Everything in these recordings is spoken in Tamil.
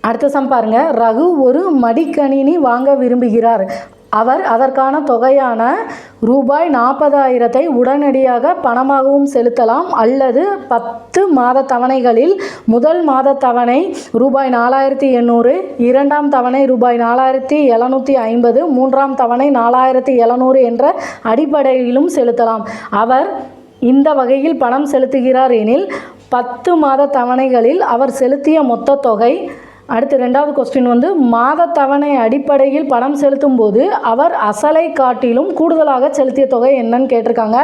அடுத்த சம் பாருங்க. ரகு ஒரு மடிக்கணினி வாங்க விரும்புகிறார். அவர் அதற்கான தொகையான ரூபாய் 40,000 உடனடியாக பணமாகவும் செலுத்தலாம் அல்லது 10 மாத தவணைகளில் முதல் மாத தவணை ரூபாய் 4,800, இரண்டாம் தவணை ரூபாய் 4,750, மூன்றாம் தவணை 4,700 என்ற அடிப்படையிலும் செலுத்தலாம். அவர் இந்த வகையில் பணம் செலுத்துகிறார் எனில் 10 மாத தவணைகளில் அவர் செலுத்திய மொத்த தொகை. அடுத்து ரெண்டாவது கொஸ்டின் வந்து மாத தவணை அடிப்படையில் பணம் செலுத்தும் போது அவர் அசலை காட்டிலும் கூடுதலாக செலுத்திய தொகை என்னன்னு கேட்டிருக்காங்க.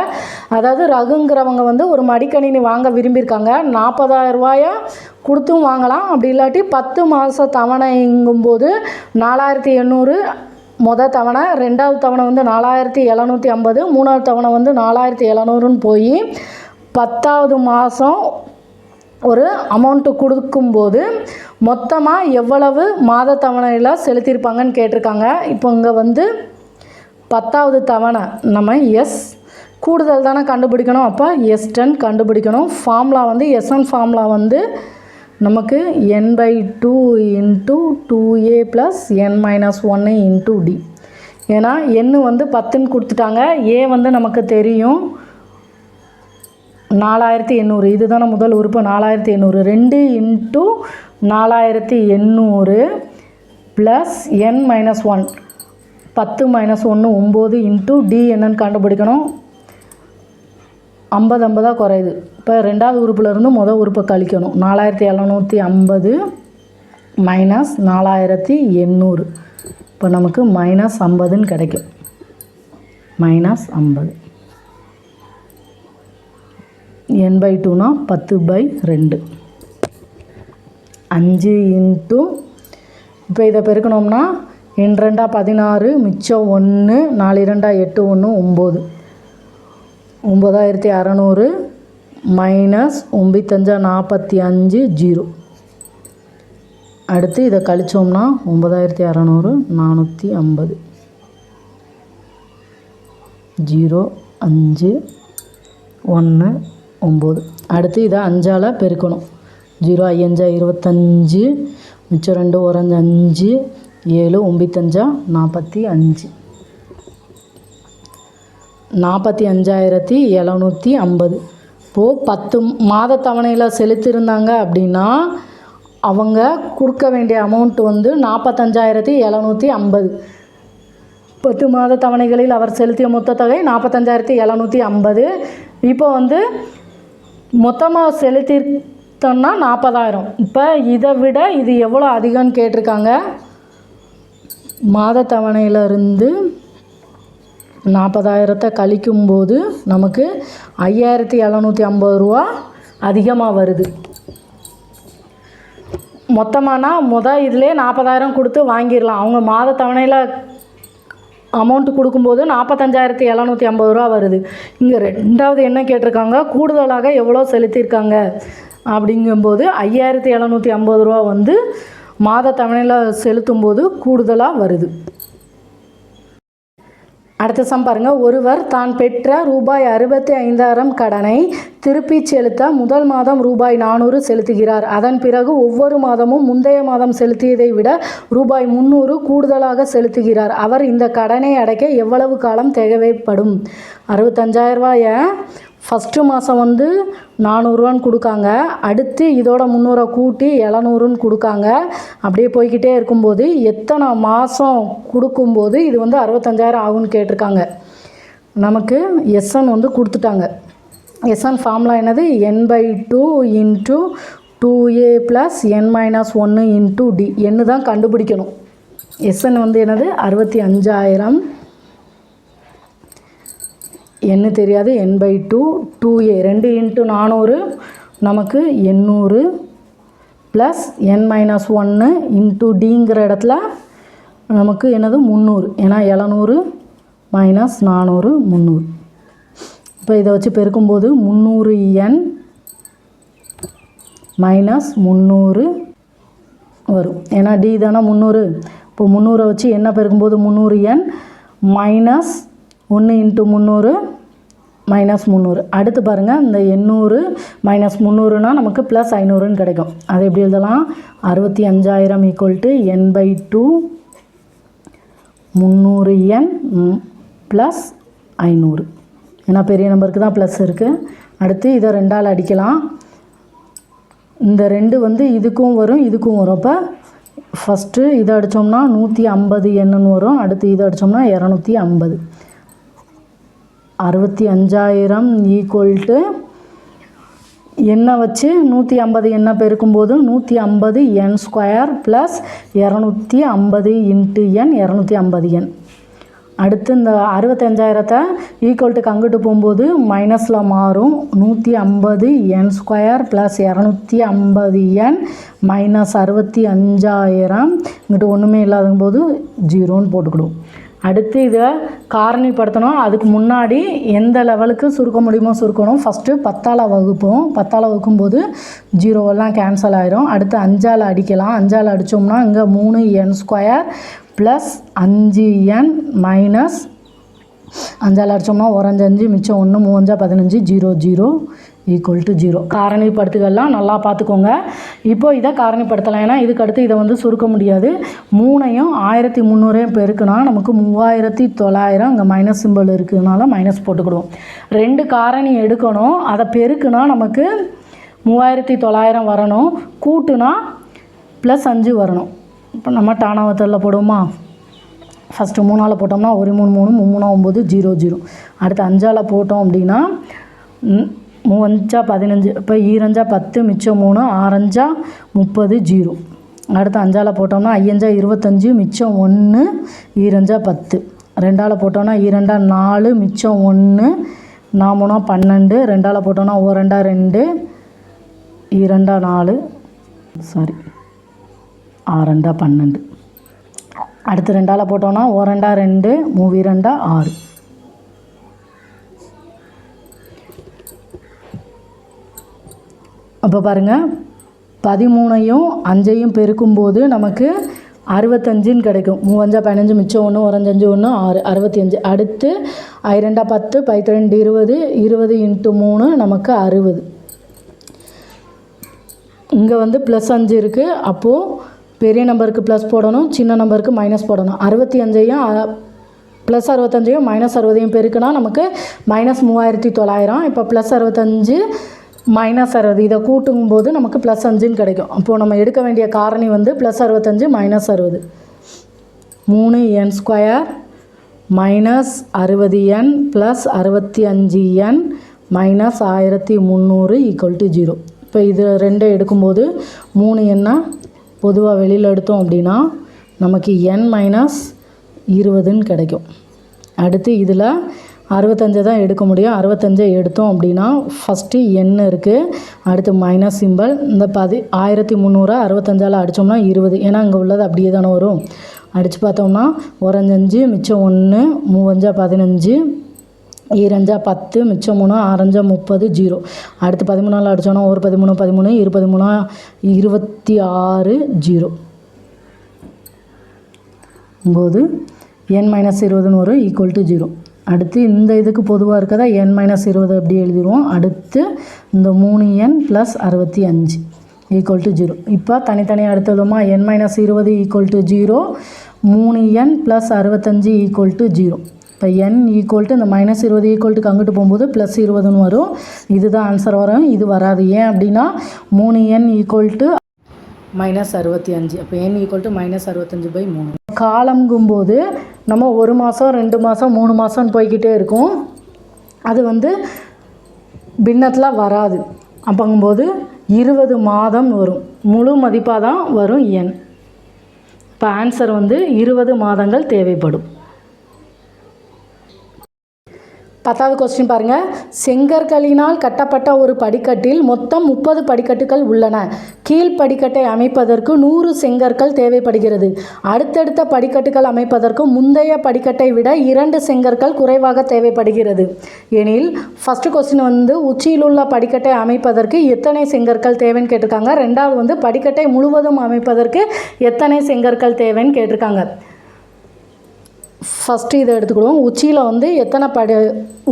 அதாவது ரகுங்கிறவங்க வந்து ஒரு மடிக்கணினி வாங்க விரும்பியிருக்காங்க. 40,000 ரூபாயை கொடுத்தும் வாங்கலாம், அப்படி இல்லாட்டி 10 மாத தவணைங்கும்போது 4,800 மொதல் தவணை, ரெண்டாவது தவணை வந்து 4,750, மூணாவது தவணை வந்து 4,700ன்னு போய் 10வது மாதம் ஒரு அமௌண்ட்டு கொடுக்கும்போது மொத்தமாக எவ்வளவு மாத தவணையில் செலுத்தியிருப்பாங்கன்னு கேட்டிருக்காங்க. இப்போ இங்கே வந்து 10வது தவணை நம்ம கூடுதல் தானே கண்டுபிடிக்கணும். அப்போ S10 கண்டுபிடிக்கணும். ஃபார்முலா வந்து S1 ஃபார்முலா வந்து நமக்கு n/2 × 2a + n-1 × d. ஏன்னா n வந்து 10ன்னு கொடுத்துட்டாங்க. a வந்து நமக்கு தெரியும் 4,800. இதுதானே முதல் உறுப்பு 4,800. 2 × 4,800 + n-1 10 - 1 9 × d என்னன்னு கண்டுபிடிக்கணும். 50 50 குறையுது. இப்போ ரெண்டாவது உறுப்புலேருந்து முதல் உறுப்பை கழிக்கணும். 4,750 - 4,800. இப்போ நமக்கு -50ன்னு கிடைக்கும். -50 n/2னா 10/2 5 × இப்போ இதை பெருக்கணும்னா n 2 16, மிச்சம் 1, 4 2 8 1 9, 9,600 -9 5 45 0. அடுத்து இதை கழிச்சோம்னா 9,600 450 0 5 1 9. அடுத்து இதை 5ஆல் பெருக்கணும். 0 5 25, மிச்சம் 2 1 5 7 9 45 45,750. இப்போது 10 மாத தவணையில் செலுத்தியிருந்தாங்க அப்படின்னா அவங்க கொடுக்க வேண்டிய அமௌண்ட் வந்து 45,750. 10 மாத தவணைகளில் அவர் செலுத்திய மொத்த தொகை 45,750. இப்போ வந்து மொத்தமாக செலுத்திட்டோம்னா 40,000. இப்போ இதை விட இது எவ்வளோ அதிகம்னு கேட்டிருக்காங்க. மாத தவணையிலிருந்து 40,000 கழிக்கும்போது நமக்கு 5,750 ரூபா அதிகமாக வருது. மொத்தமானா இதிலே 40,000 கொடுத்து வாங்கிடலாம். அவங்க மாத தவணையில் அமௌண்ட்டு கொடுக்கும்போது 45,750 ரூபா வருது. இங்கே ரெண்டாவது என்ன கேட்டிருக்காங்க, கூடுதலாக எவ்வளோ செலுத்தியிருக்காங்க அப்படிங்கும்போது 5,750 ரூபா வந்து மாத தவணையில் செலுத்தும்போது கூடுதலாக வருது. அடுத்த சம் பாருங்கள். ஒருவர் தான் பெற்ற ரூபாய் 65,000 கடனை திருப்பி செலுத்த முதல் மாதம் ரூபாய் 400 செலுத்துகிறார். அதன் பிறகு ஒவ்வொரு மாதமும் முந்தைய மாதம் செலுத்தியதை விட ரூபாய் 300 கூடுதலாக செலுத்துகிறார். அவர் இந்த கடனை அடைக்க எவ்வளவு காலம் தேவைப்படும்? 65,000 ரூபாயை ஃபஸ்ட்டு மாதம் வந்து 400 ரூபான்னு கொடுக்காங்க. அடுத்து இதோட 300 கூட்டி 700ன்னு கொடுக்காங்க. அப்படியே போய்கிட்டே இருக்கும்போது எத்தனை மாதம் கொடுக்கும்போது இது வந்து 65,000 ஆகும்னு கேட்டிருக்காங்க. நமக்கு S1 வந்து கொடுத்துட்டாங்க. S1 ஃபார்முலா என்னது? n/2 × 2a + n-1 × d. என்ன தான் கண்டுபிடிக்கணும். S1 வந்து என்னது? 65,000. என்ன தெரியாது. n/2 2a 2 × 400 நமக்கு 800 + n-1 × dங்கிற இடத்துல நமக்கு என்னது 300. ஏன்னா 700 - 400 300. இப்போ இதை வச்சு பெருக்கும்போது 300n - 300 வரும். ஏன்னா d தானே 300. இப்போ 300 வச்சு என்ன பெருக்கும்போது 300n - 1 × 300 மைனஸ் 300. அடுத்து பாருங்கள், இந்த 800 மைனஸ் 300னா நமக்கு ப்ளஸ் 500ன்னு கிடைக்கும். அது எப்படி எழுதலாம்? 65,000 equal to n/2 300n plus 500. ஏன்னா பெரிய நம்பருக்கு தான் ப்ளஸ் இருக்குது. அடுத்து இதை 2ஆல் அடிக்கலாம். இந்த 2 வந்து இதுக்கும் வரும் இதுக்கும் வரும். அப்போ ஃபஸ்ட்டு இதை அடித்தோம்னா 150 என்னன்னு வரும். அடுத்து இதை அடித்தோம்னா 250. 65,000 ஈக்குவல் டு எண்ணை வச்சு 150 எண்ணை பெருக்கும்போது 150 n square plus 250 into n 250 n. அடுத்து இந்த 65,000 ஈக்குவல் டுக்கு அங்கிட்டு போகும்போது மைனஸில் மாறும். 150 n square plus 250 n minus 65,000 இங்கிட்டு ஒன்றுமே இல்லாத போது 0ன்னு போட்டுக்கிடுவோம். அடுத்து இதை காரணிப்படுத்தணும். அதுக்கு முன்னாடி எந்த லெவலுக்கு சுருக்க முடியுமோ சுருக்கணும். ஃபஸ்ட்டு 10ஆல் வகுப்போம். 10ஆல் வகுக்கும்போது 0 கேன்சல் ஆயிரும். அடுத்து 5ஆல் அடிக்கலாம். 5ஆல் அடித்தோம்னா இங்கே 3n square plus 5n minus 5ஆல் அடித்தோம்னா 5 மிச்சம் 1 3 15 0 0 ஈக்குவல் டு 0. காரணிப்படுத்துகள்லாம் நல்லா பார்த்துக்கோங்க. இப்போது இதை காரணிப்படுத்தலாம். ஏன்னா இதுக்கு அடுத்து இதை வந்து சுருக்க முடியாது. 3ஐயும் 1300 பெருக்குனா நமக்கு 3900. அங்கே மைனஸ் சிம்பிள் இருக்குதுனால மைனஸ் போட்டுக்கிடுவோம். 2 காரணி எடுக்கணும். அதை பெருக்குனா நமக்கு 3900 வரணும். கூட்டுனா ப்ளஸ் 5 வரணும். இப்போ நம்ம டானாவத்தலில் போடுவோமா? ஃபஸ்ட்டு 3ஆல் போட்டோம்னா 1 3 3 3 9 0 0. அடுத்து 5ஆல் போட்டோம் அப்படின்னா 3 15. இப்போ 2 10 மிச்சம் 3 6 30 0. அடுத்து 5ஆல் போட்டோம்னா 5 25 மிச்சம் 1 2 10. 2ஆல் போட்டோம்னா 2 4 மிச்சம் 1 4 12. 2ஆல் போட்டோம்னா 1 2 2 4 சாரி 6 12. அடுத்து 2ஆல் போட்டோம்னா 1 2 3 2 6. அப்போ பாருங்கள், 13ஐயும் 5ஐயும் பெருக்கும்போது நமக்கு 65ன்னு கிடைக்கும். 3 15 மிச்சம் 1 5 1 6 65. அடுத்து 2 10 2 20 20 இன்ட்டு 3 நமக்கு 60. இங்கே வந்து ப்ளஸ் 5 இருக்குது. அப்போது பெரிய நம்பருக்கு ப்ளஸ் போடணும், சின்ன நம்பருக்கு மைனஸ் போடணும். 65ஐயும் ப்ளஸ் 65ஐயும் மைனஸ் 60ஐயும் பெருக்குனா நமக்கு மைனஸ் 3900. இப்போ ப்ளஸ் 65 மைனஸ் 60 இதை கூட்டுங்கும்போது நமக்கு ப்ளஸ் 5ன்னு கிடைக்கும். அப்போது நம்ம எடுக்க வேண்டிய காரணி வந்து plus 65 minus 60. 3n square minus 60n plus 65n minus 1300 equal to 0. இப்போ இது 2 எடுக்கும்போது 3n பொதுவாக வெளியில் எடுத்தோம் அப்படின்னா நமக்கு n மைனஸ் 20ன்னு கிடைக்கும். அடுத்து இதில் 65 தான் எடுக்க முடியும். 65 எடுத்தோம் அப்படின்னா ஃபஸ்ட்டு n இருக்குது. அடுத்து மைனஸ் சிம்பிள். இந்த 1300 65ஆல் அடித்தோம்னா 20. ஏன்னா இங்கே உள்ளது அப்படியே தானே வரும். அடித்து பார்த்தோம்னா 5 மிச்சம் 1 3 15 2 10 மிச்சம் 3 6 30 0. அடுத்து 13ஆல் அடித்தோன்னா 1 13 13 23 26 0 போது n மைனஸ் 20ன்னு வரும் ஈக்குவல் டு 0. அடுத்து இந்த இதுக்கு பொதுவாக இருக்கதா n மைனஸ் 20 அப்படி எழுதிடுவோம். அடுத்து இந்த 3n ப்ளஸ் 65 ஈக்குவல் டு 0. இப்போ தனித்தனியாக எடுத்ததுமா n minus 20 equal to 0 3n plus 65 equal to 0. இப்போ n ஈக்குவல் டு இந்த மைனஸ் 20 ஈக்குவல் டுக்கு அங்கிட்டு போகும்போது ப்ளஸ் 20ன்னு வரும். இதுதான் ஆன்சர் வரும். இது வராது. ஏன் அப்படின்னா 3n ஈக்குவல் டு மைனஸ் 65. அப்போ n ஈக்குவல் டு மைனஸ் 65/3. காலம்ங்கும்போது நம்ம 1 மாதம் 2 மாதம் 3 மாதம்னு போய்கிட்டே இருக்கும். அது வந்து பின்னத்தில் வராது. அப்போங்கும்போது 20 மாதம் வரும். முழு மதிப்பாக தான் வரும் n. இப்போ ஆன்சர் வந்து 20 மாதங்கள் தேவைப்படும். 10வது கொஸ்டின் பாருங்கள். செங்கற்களினால் கட்டப்பட்ட ஒரு படிக்கட்டில் மொத்தம் 30 படிக்கட்டுகள் உள்ளன. கீழ் படிக்கட்டை அமைப்பதற்கு 100 செங்கற்கள் தேவைப்படுகிறது. அடுத்தடுத்த படிக்கட்டுகள் அமைப்பதற்கு முந்தைய படிக்கட்டை விட 2 செங்கற்கள் குறைவாக தேவைப்படுகிறது எனில் ஃபஸ்ட்டு கொஸ்டின் வந்து உச்சியில் உள்ள படிக்கட்டை அமைப்பதற்கு எத்தனை செங்கற்கள் தேவைன்னு கேட்டிருக்காங்க. ரெண்டாவது வந்து படிக்கட்டை முழுவதும் அமைப்பதற்கு எத்தனை செங்கற்கள் தேவைன்னு கேட்டிருக்காங்க. ஃபஸ்ட்டு இதை எடுத்துக்கிடுவோம். உச்சியில் வந்து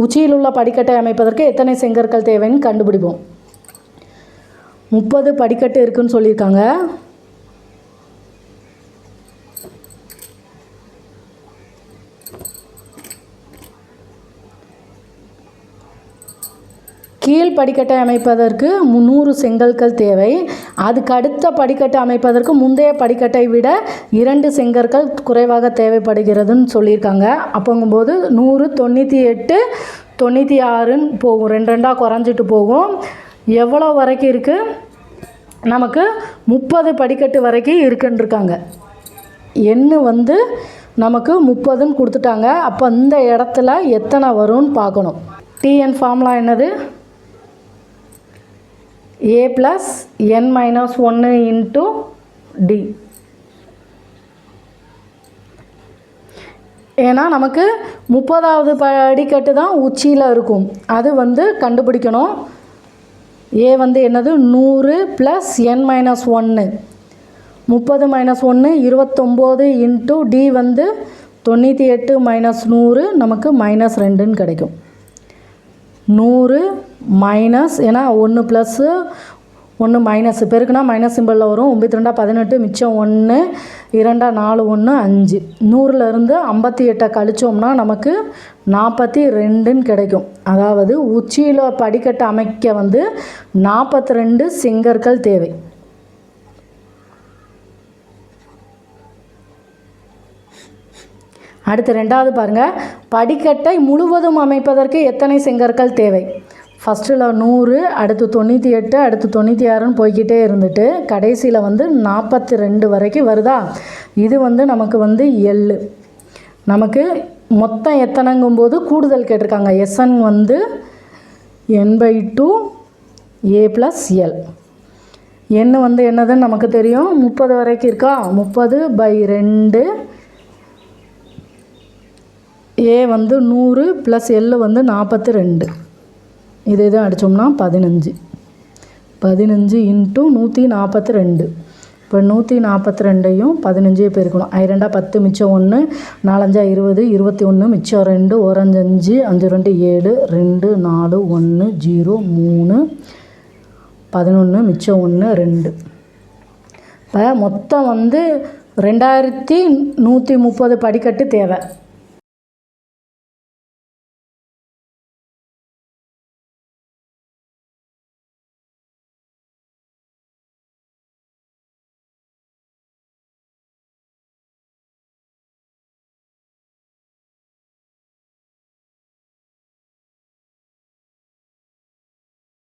உச்சியில் உள்ள படிக்கட்டை அமைப்பதற்கு எத்தனை செங்கற்கள் தேவைன்னு கண்டுபிடிப்போம். 30 படிக்கட்டு இருக்குதுன்னு சொல்லியிருக்காங்க. கீழ் படிக்கட்டை அமைப்பதற்கு 300 செங்கற்கள் தேவை. அதுக்கு அடுத்த படிக்கட்டை அமைப்பதற்கு முந்தைய படிக்கட்டை விட 2 செங்கற்கள் குறைவாக தேவைப்படுகிறதுன்னு சொல்லியிருக்காங்க. அப்போங்கும்போது 100 98 96ன்னு போகும், 2 2 குறைஞ்சிட்டு போகும். எவ்வளோ வரைக்கும் இருக்குது? நமக்கு 30 படிக்கட்டு வரைக்கும் இருக்குன்னு இருக்காங்க. எண்ணு வந்து நமக்கு 30ன்னு கொடுத்துட்டாங்க. அப்போ இந்த இடத்துல எத்தனை வரும்னு பார்க்கணும். TN ஃபார்முலா என்னது? A + n - 1 × D. ஏன்னா நமக்கு 30வது படிக்கட்டு தான் உச்சியில் இருக்கும். அது வந்து கண்டுபிடிக்கணும். A வந்து என்னது? 100 + n - 1. 30 - 1 29 × D வந்து 98 - 100 நமக்கு -2ன்னு கிடைக்கும். 100 மைனஸ், ஏன்னா 1 ப்ளஸ்ஸு 1 மைனஸ் பெருக்குனா மைனஸ் சிம்பிளில் வரும். 9 18 மிச்சம் 1 2 4 1 5. 100லேருந்து 58 கழிச்சோம்னா நமக்கு 42ன்னு கிடைக்கும். அதாவது உச்சியில் படிக்கட்டு அமைக்க வந்து 42 செங்கற்கள் தேவை. அடுத்து 2வது பாருங்கள். படிக்கட்டை முழுவதும் அமைப்பதற்கு எத்தனை செங்கற்கள் தேவை? ஃபஸ்ட்டில் 100, அடுத்து 98, அடுத்து 96ன்னு போய்கிட்டே இருந்துட்டு கடைசியில் வந்து 42 வரைக்கும் வருதா? இது வந்து நமக்கு வந்து எள்ளு. நமக்கு மொத்தம் எத்தனைங்கும்போது கூடுதல் கேட்டிருக்காங்க. SN வந்து n/2 A + L. n வந்து என்னதுன்னு நமக்கு தெரியும், 30 வரைக்கும் இருக்கா? 30/2. A வந்து 100 + L வந்து 42. இது அடித்தோம்னா 15 × 142. இப்போ 142ஐயும் 15 பெருக்கணும். 2 10 மிச்சம் 1 4 5 20 21 மிச்சம் 2 1 5 5 2 7 2 4 1 0 3 11 மிச்சம் 1 2. இப்போ மொத்தம் வந்து 2130 படிக்கட்டு தேவை.